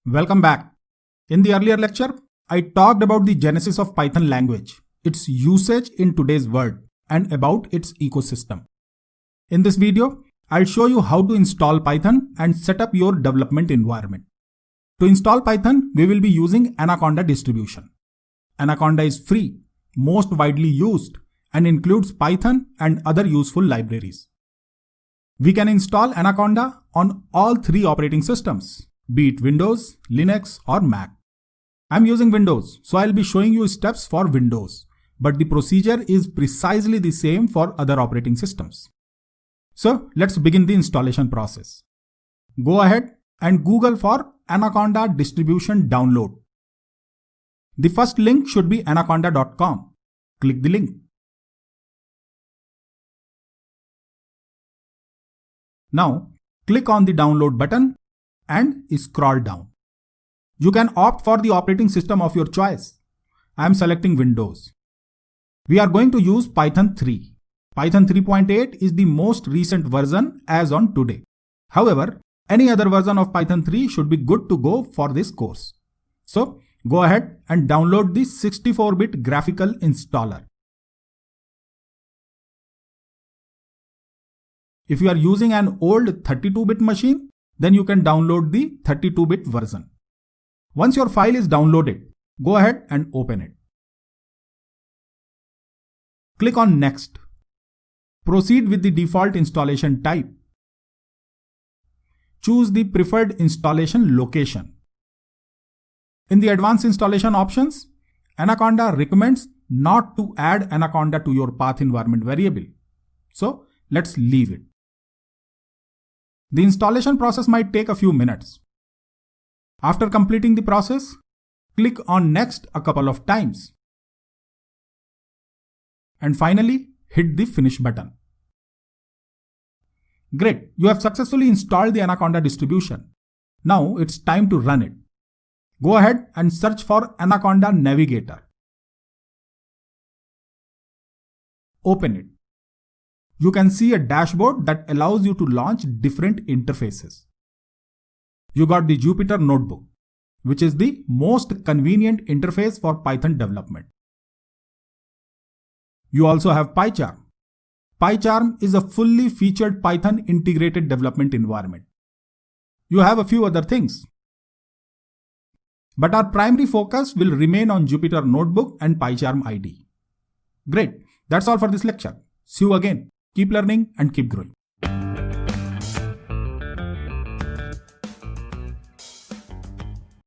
Welcome back. In the earlier lecture, I talked about the genesis of Python language, its usage in today's world, and about its ecosystem. In this video, I'll show you how to install Python and set up your development environment. To install Python, we will be using Anaconda distribution. Anaconda is free, most widely used, and includes Python and other useful libraries. We can install Anaconda on all three operating systems, be it Windows, Linux, or Mac. I'm using Windows, so I'll be showing you steps for Windows, but the procedure is precisely the same for other operating systems. So let's begin the installation process. Go ahead and Google for Anaconda distribution download. The first link should be anaconda.com. Click the link. Now, click on the download button and scroll down. You can opt for the operating system of your choice. I am selecting Windows. We are going to use Python 3. Python 3.8 is the most recent version as on today. However, any other version of Python 3 should be good to go for this course. So, go ahead and download the 64-bit graphical installer. If you are using an old 32-bit machine, then you can download the 32-bit version. Once your file is downloaded, go ahead and open it. Click on Next. Proceed with the default installation type. Choose the preferred installation location. In the advanced installation options, Anaconda recommends not to add Anaconda to your path environment variable. So let's leave it. The installation process might take a few minutes. After completing the process, click on Next a couple of times. And finally, hit the Finish button. Great, you have successfully installed the Anaconda distribution. Now it's time to run it. Go ahead and search for Anaconda Navigator. Open it. You can see a dashboard that allows you to launch different interfaces. You got the Jupyter Notebook, which is the most convenient interface for Python development. You also have PyCharm. PyCharm is a fully featured Python integrated development environment. You have a few other things. But our primary focus will remain on Jupyter Notebook and PyCharm IDE. Great, that's all for this lecture. See you again. Keep learning and keep growing.